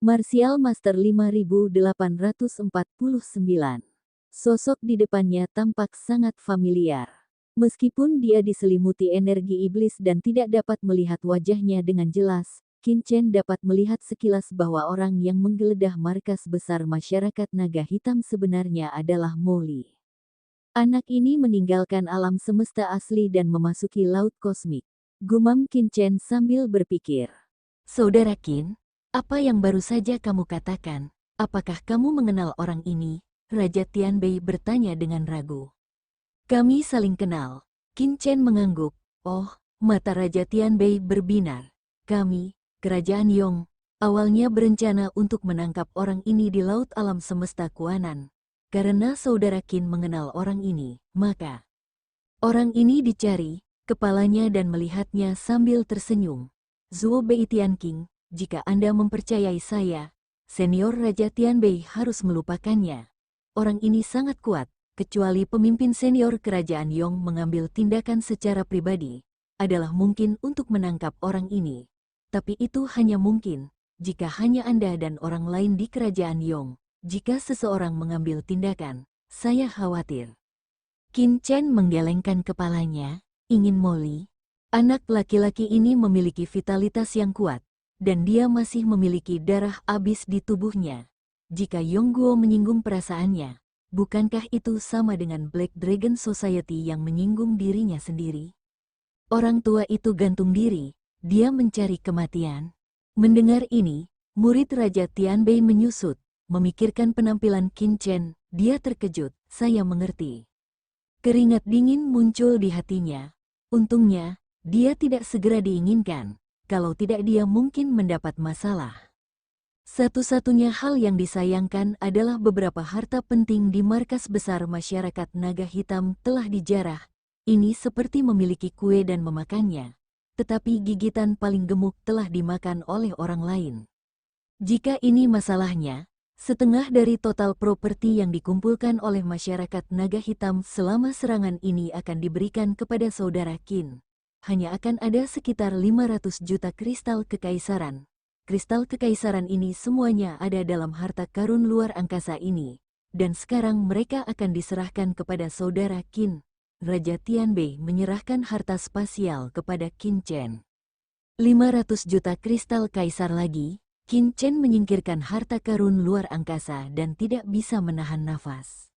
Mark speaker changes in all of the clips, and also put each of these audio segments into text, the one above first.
Speaker 1: Martial Master 5849. Sosok di depannya tampak sangat familiar. Meskipun dia diselimuti energi iblis dan tidak dapat melihat wajahnya dengan jelas, Qin Chen dapat melihat sekilas bahwa orang yang menggeledah markas besar masyarakat naga hitam sebenarnya adalah Molly. Anak ini meninggalkan alam semesta asli dan memasuki laut kosmik. Gumam Qin Chen sambil berpikir.
Speaker 2: Saudara Qin, apa yang baru saja kamu katakan? Apakah kamu mengenal orang ini? Raja Tianbei bertanya dengan ragu. Kami saling kenal. Qin Chen mengangguk. Oh, mata Raja Tianbei berbinar. Kami, Kerajaan Yong, awalnya berencana untuk menangkap orang ini di laut alam semesta Kuanan. Karena saudara Qin mengenal orang ini, maka orang ini dicari, kepalanya dan melihatnya sambil tersenyum. Zuo Bei Tianqing, jika Anda mempercayai saya, senior Raja Tianbei harus melupakannya. Orang ini sangat kuat, kecuali pemimpin senior Kerajaan Yong mengambil tindakan secara pribadi, adalah mungkin untuk menangkap orang ini. Tapi itu hanya mungkin, jika hanya Anda dan orang lain di Kerajaan Yong. Jika seseorang mengambil tindakan, saya khawatir. Qin Chen menggelengkan kepalanya, ingin Molly. Anak laki-laki ini memiliki vitalitas yang kuat, dan dia masih memiliki darah abis di tubuhnya. Jika Yongguo menyinggung perasaannya, bukankah itu sama dengan Black Dragon Society yang menyinggung dirinya sendiri? Orang tua itu gantung diri, dia mencari kematian. Mendengar ini, murid Raja Tianbei menyusut, memikirkan penampilan Qin Chen, dia terkejut, saya mengerti. Keringat dingin muncul di hatinya. Untungnya, dia tidak segera diinginkan, kalau tidak dia mungkin mendapat masalah. Satu-satunya hal yang disayangkan adalah beberapa harta penting di markas besar masyarakat naga hitam telah dijarah. Ini seperti memiliki kue dan memakannya, tetapi gigitan paling gemuk telah dimakan oleh orang lain. Jika ini masalahnya, setengah dari total properti yang dikumpulkan oleh masyarakat naga hitam selama serangan ini akan diberikan kepada saudara Qin. Hanya akan ada sekitar 500 juta kristal kekaisaran. Kristal kekaisaran ini semuanya ada dalam harta karun luar angkasa ini. Dan sekarang mereka akan diserahkan kepada saudara Qin. Raja Tianbei menyerahkan harta spasial kepada Qin Chen. 500 juta kristal kaisar lagi. Qin Chen menyingkirkan harta karun luar angkasa dan tidak bisa menahan nafas.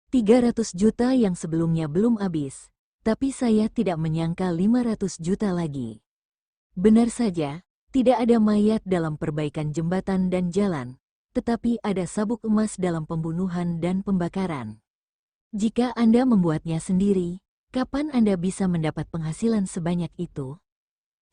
Speaker 2: 300 juta yang sebelumnya belum habis, tapi saya tidak menyangka 500 juta lagi. Benar saja, tidak ada mayat dalam perbaikan jembatan dan jalan, tetapi ada sabuk emas dalam pembunuhan dan pembakaran. Jika Anda membuatnya sendiri, kapan Anda bisa mendapat penghasilan sebanyak itu?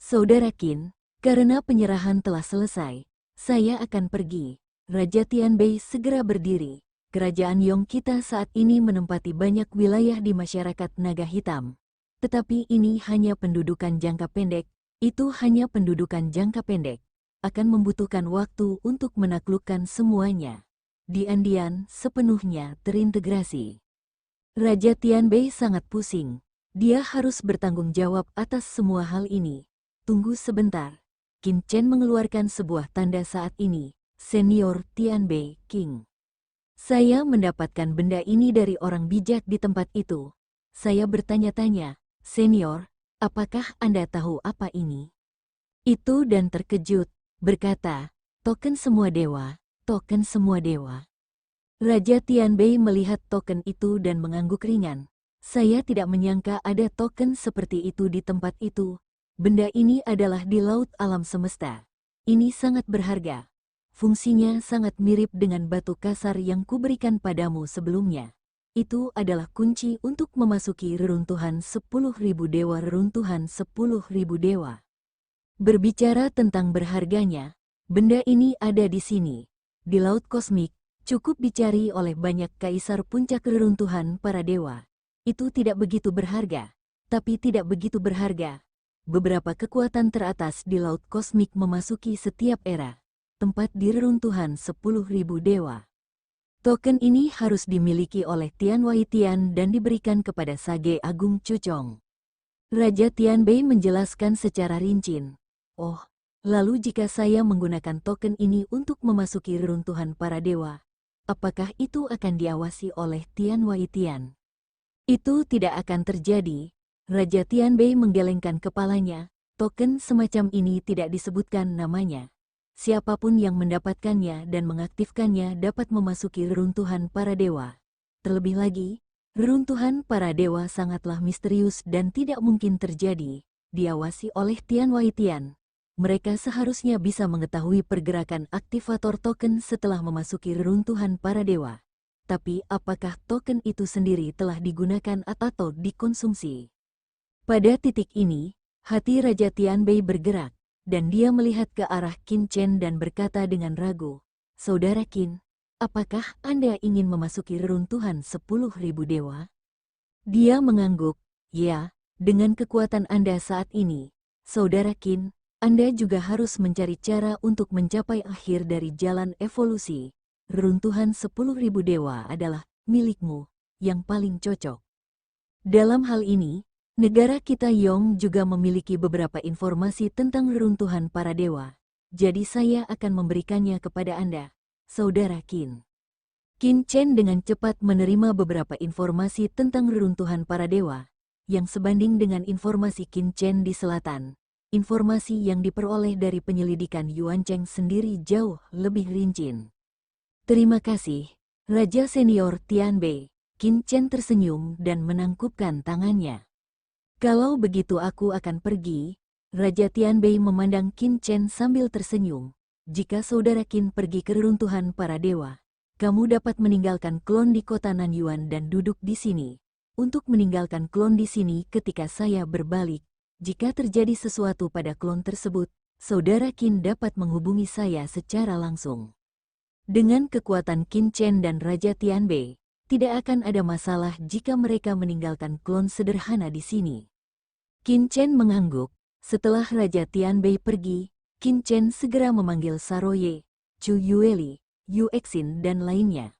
Speaker 2: Saudara Qin, karena penyerahan telah selesai, saya akan pergi. Raja Tianbei segera berdiri. Kerajaan Yong kita saat ini menempati banyak wilayah di masyarakat naga hitam. Tetapi ini hanya pendudukan jangka pendek, itu hanya pendudukan jangka pendek. Akan membutuhkan waktu untuk menaklukkan semuanya. Dian-dian sepenuhnya terintegrasi. Raja Tianbei sangat pusing. Dia harus bertanggung jawab atas semua hal ini. Tunggu sebentar. Qin Chen mengeluarkan sebuah tanda saat ini. Senior Tianbei King. Saya mendapatkan benda ini dari orang bijak di tempat itu. Saya bertanya-tanya, Senior, apakah Anda tahu apa ini? Itu dan terkejut, berkata, token semua dewa, token semua dewa. Raja Tianbei melihat token itu dan mengangguk ringan. Saya tidak menyangka ada token seperti itu di tempat itu. Benda ini adalah di laut alam semesta. Ini sangat berharga. Fungsinya sangat mirip dengan batu kasar yang kuberikan padamu sebelumnya. Itu adalah kunci untuk memasuki reruntuhan 10.000 dewa. Reruntuhan 10.000 dewa. Berbicara tentang berharganya, benda ini ada di sini. Di laut kosmik, cukup dicari oleh banyak kaisar puncak reruntuhan para dewa. Itu tidak begitu berharga, tapi tidak begitu berharga. Beberapa kekuatan teratas di laut kosmik memasuki setiap era. Tempat di reruntuhan 10.000 dewa. Token ini harus dimiliki oleh Tian Waitian dan diberikan kepada Sage Agung Cucong. Raja Tianbei menjelaskan secara rinci. Oh, Lalu jika saya menggunakan token ini untuk memasuki reruntuhan para dewa, apakah itu akan diawasi oleh Tian Waitian? Itu tidak akan terjadi. Raja Tianbei menggelengkan kepalanya. Token semacam ini tidak disebutkan namanya. Siapapun yang mendapatkannya dan mengaktifkannya dapat memasuki reruntuhan para dewa. Terlebih lagi, reruntuhan para dewa sangatlah misterius dan tidak mungkin terjadi, diawasi oleh Tian Waitian. Mereka seharusnya bisa mengetahui pergerakan aktivator token setelah memasuki reruntuhan para dewa. Tapi apakah token itu sendiri telah digunakan atau dikonsumsi? Pada titik ini, hati Raja Tianbei bergerak, dan dia melihat ke arah Qin Chen dan berkata dengan ragu, "Saudara Qin, apakah Anda ingin memasuki reruntuhan 10.000 dewa?" Dia mengangguk, "Ya, dengan kekuatan Anda saat ini, Saudara Qin, Anda juga harus mencari cara untuk mencapai akhir dari jalan evolusi. Reruntuhan 10.000 dewa adalah milikmu yang paling cocok." Dalam hal ini, negara kita Yong juga memiliki beberapa informasi tentang reruntuhan para dewa. Jadi saya akan memberikannya kepada Anda, Saudara Qin. Qin Chen dengan cepat menerima beberapa informasi tentang reruntuhan para dewa, yang sebanding dengan informasi Qin Chen di selatan. Informasi yang diperoleh dari penyelidikan Yuan Cheng sendiri jauh lebih rinci. "Terima kasih, Raja Senior Tianbei." Qin Chen tersenyum dan menangkupkan tangannya. "Kalau begitu aku akan pergi." Raja Tianbei memandang Qin Chen sambil tersenyum. "Jika saudara Qin pergi ke reruntuhan para dewa, kamu dapat meninggalkan klon di kota Nanyuan dan duduk di sini. Untuk meninggalkan klon di sini ketika saya berbalik, jika terjadi sesuatu pada klon tersebut, saudara Qin dapat menghubungi saya secara langsung." Dengan kekuatan Qin Chen dan Raja Tianbei, tidak akan ada masalah jika mereka meninggalkan klon sederhana di sini. Qin Chen mengangguk. Setelah Raja Tianbei pergi, Qin Chen segera memanggil Saroye, Chu Yueli, Yu Exin dan lainnya.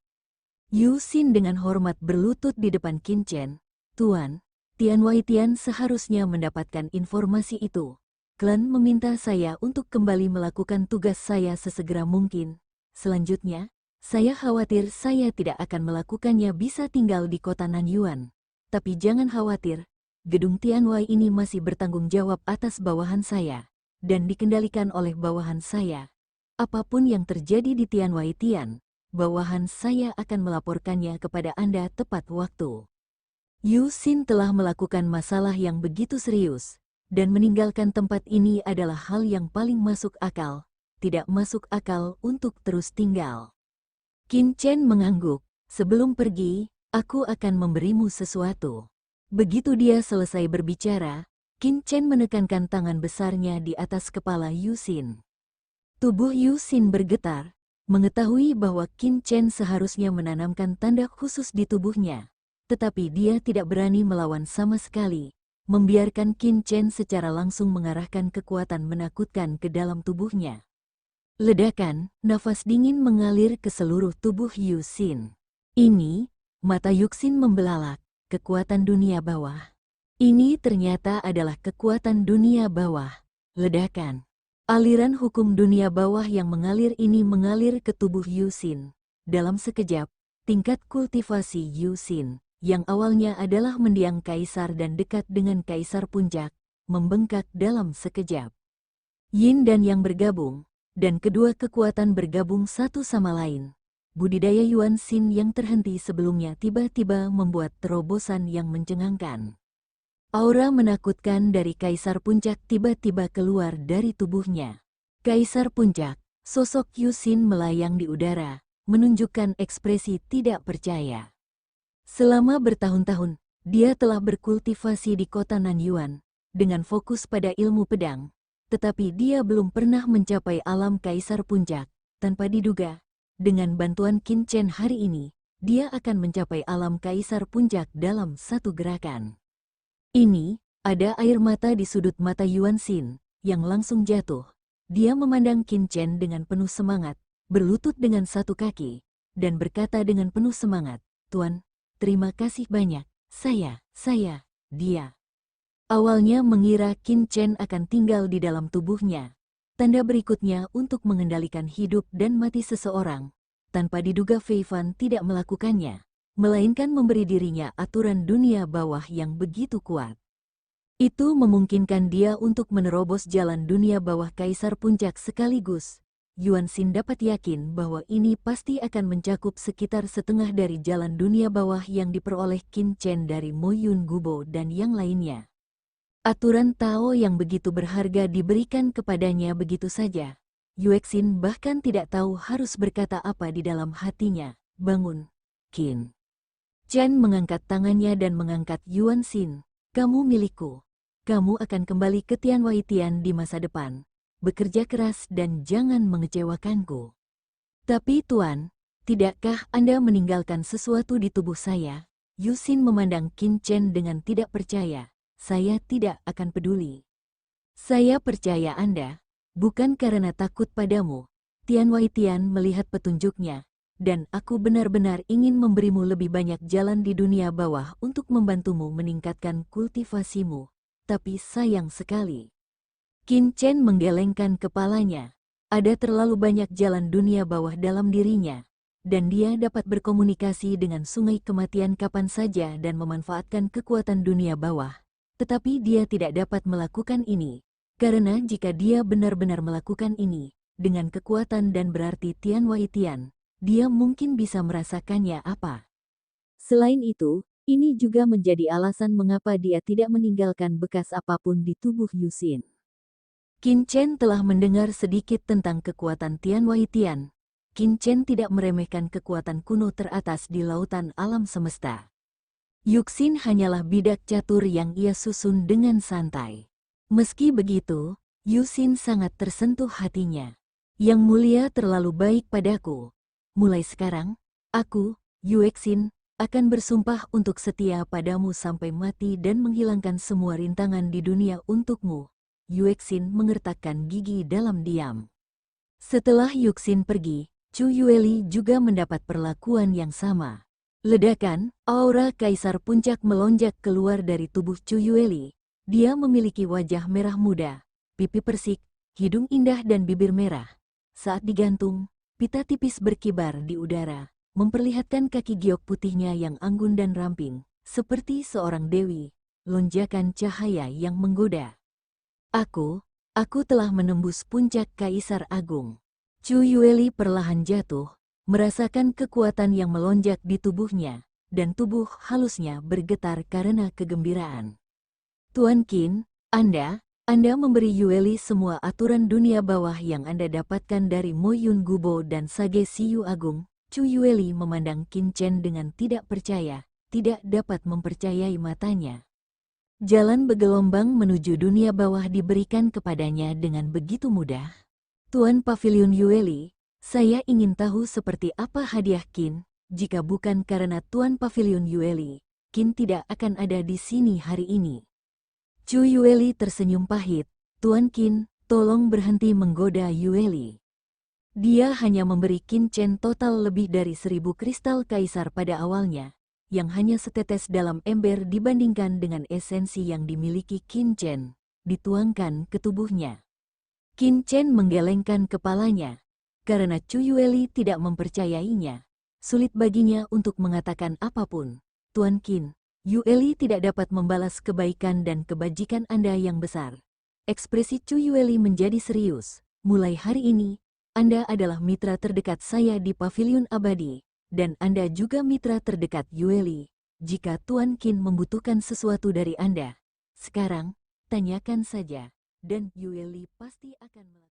Speaker 2: Yu Xin dengan hormat berlutut di depan Qin Chen. "Tuan, Tian Waitian seharusnya mendapatkan informasi itu. Klan meminta saya untuk kembali melakukan tugas saya sesegera mungkin. Selanjutnya, saya khawatir saya tidak akan melakukannya bisa tinggal di kota Nanyuan. Tapi jangan khawatir, gedung Tianwai ini masih bertanggung jawab atas bawahan saya, dan dikendalikan oleh bawahan saya. Apapun yang terjadi di Tianwai Tian, bawahan saya akan melaporkannya kepada Anda tepat waktu." Yu Xin telah melakukan masalah yang begitu serius, dan meninggalkan tempat ini adalah hal yang paling masuk akal, tidak masuk akal untuk terus tinggal. Qin Chen mengangguk, "Sebelum pergi, aku akan memberimu sesuatu." Begitu dia selesai berbicara, Qin Chen menekankan tangan besarnya di atas kepala Yu Xin. Tubuh Yu Xin bergetar, mengetahui bahwa Qin Chen seharusnya menanamkan tanda khusus di tubuhnya. Tetapi dia tidak berani melawan sama sekali, membiarkan Qin Chen secara langsung mengarahkan kekuatan menakutkan ke dalam tubuhnya. Ledakan, nafas dingin mengalir ke seluruh tubuh Yu Xin. "Ini," mata Yu Xin membelalak, "kekuatan dunia bawah. Ini ternyata adalah kekuatan dunia bawah." Ledakan. Aliran hukum dunia bawah yang mengalir ini mengalir ke tubuh Yu Xin. Dalam sekejap, tingkat kultivasi Yu Xin, yang awalnya adalah mendiang kaisar dan dekat dengan kaisar puncak, membengkak dalam sekejap. Yin dan Yang bergabung, dan kedua kekuatan bergabung satu sama lain. Budidaya Yuan Xin yang terhenti sebelumnya tiba-tiba membuat terobosan yang mencengangkan. Aura menakutkan dari kaisar puncak tiba-tiba keluar dari tubuhnya. Kaisar puncak, sosok Yu Xin melayang di udara, menunjukkan ekspresi tidak percaya. Selama bertahun-tahun, dia telah berkultivasi di kota Nanyuan, dengan fokus pada ilmu pedang, tetapi dia belum pernah mencapai alam kaisar puncak. Tanpa diduga, dengan bantuan Qin Chen hari ini, dia akan mencapai alam kaisar puncak dalam satu gerakan. Ini, ada air mata di sudut mata Yuan Xin, yang langsung jatuh. Dia memandang Qin Chen dengan penuh semangat, berlutut dengan satu kaki, dan berkata dengan penuh semangat, "Tuan, terima kasih banyak, dia." Awalnya mengira Qin Chen akan tinggal di dalam tubuhnya. tanda berikutnya untuk mengendalikan hidup dan mati seseorang. Tanpa diduga Fei Fan tidak melakukannya, melainkan memberi dirinya aturan dunia bawah yang begitu kuat. Itu memungkinkan dia untuk menerobos jalan dunia bawah Kaisar Puncak sekaligus. Yuan Xin dapat yakin bahwa ini pasti akan mencakup sekitar setengah dari jalan dunia bawah yang diperoleh Qin Chen dari Mo Yun Gubo dan yang lainnya. Aturan Tao yang begitu berharga diberikan kepadanya begitu saja. Yue Xin bahkan tidak tahu harus berkata apa di dalam hatinya. Bangun, Qin. Chen mengangkat tangannya dan mengangkat Yuan Xin. Kamu milikku. Kamu akan kembali ke Tianwaitian di masa depan. Bekerja keras dan jangan mengecewakanku. Tapi Tuan, tidakkah Anda meninggalkan sesuatu di tubuh saya? Yu Xin memandang Qin Chen dengan tidak percaya. Saya tidak akan peduli. Saya percaya Anda, bukan karena takut padamu. Tianwaitian melihat petunjuknya, dan aku benar-benar ingin memberimu lebih banyak jalan di dunia bawah untuk membantumu meningkatkan kultivasimu. Tapi sayang sekali. Qin Chen menggelengkan kepalanya. Ada terlalu banyak jalan dunia bawah dalam dirinya, dan dia dapat berkomunikasi dengan sungai kematian kapan saja dan memanfaatkan kekuatan dunia bawah. Tetapi dia tidak dapat melakukan ini, karena jika dia benar-benar melakukan ini, dengan kekuatan dan berarti Tianwaitian, dia mungkin bisa merasakannya apa.
Speaker 1: Selain itu, ini juga menjadi alasan mengapa dia tidak meninggalkan bekas apapun di tubuh Yu Xin.
Speaker 2: Qin Chen telah mendengar sedikit tentang kekuatan Tianwaitian. Qin Chen tidak meremehkan kekuatan kuno teratas di lautan alam semesta. Yu Xin hanyalah bidak catur yang ia susun dengan santai. Meski begitu, Yu Xin sangat tersentuh hatinya. Yang mulia terlalu baik padaku. Mulai sekarang, aku, Yu Xin, akan bersumpah untuk setia padamu sampai mati dan menghilangkan semua rintangan di dunia untukmu. Yu Xin mengertakkan gigi dalam diam. Setelah Yu Xin pergi, Chu Yueli juga mendapat perlakuan yang sama. Ledakan, aura Kaisar Puncak melonjak keluar dari tubuh Chu Yueli. Dia memiliki wajah merah muda, pipi persik, hidung indah dan bibir merah. Saat digantung, pita tipis berkibar di udara, memperlihatkan kaki giok putihnya yang anggun dan ramping, seperti seorang dewi, lonjakan cahaya yang menggoda. Aku telah menembus puncak Kaisar Agung. Chu Yueli perlahan jatuh, merasakan kekuatan yang melonjak di tubuhnya, dan tubuh halusnya bergetar karena kegembiraan. Tuan Qin, Anda memberi Yueli semua aturan dunia bawah yang Anda dapatkan dari Mo Yun Gubo dan Sage Siyu Agung. Chu Yueli memandang Qin Chen dengan tidak percaya, tidak dapat mempercayai matanya. Jalan bergelombang menuju dunia bawah diberikan kepadanya dengan begitu mudah. Tuan Pavilion Yueli, saya ingin tahu seperti apa hadiah Qin. Jika bukan karena Tuan Pavilion Yueli, Qin tidak akan ada di sini hari ini. Chu Yueli tersenyum pahit. Tuan Qin, tolong berhenti menggoda Yueli. Dia hanya memberi Qin Chen total lebih dari 1000 kristal kaisar pada awalnya, yang hanya setetes dalam ember dibandingkan dengan esensi yang dimiliki Qin Chen, dituangkan ke tubuhnya. Qin Chen menggelengkan kepalanya. Karena Chu Yueli tidak mempercayainya, sulit baginya untuk mengatakan apapun. Tuan Qin, Yueli tidak dapat membalas kebaikan dan kebajikan Anda yang besar. Ekspresi Chu Yueli menjadi serius. Mulai hari ini, Anda adalah mitra terdekat saya di Pavilion Abadi, dan Anda juga mitra terdekat Yueli. Jika Tuan Qin membutuhkan sesuatu dari Anda, sekarang, tanyakan saja, dan Yueli pasti akan melakukan.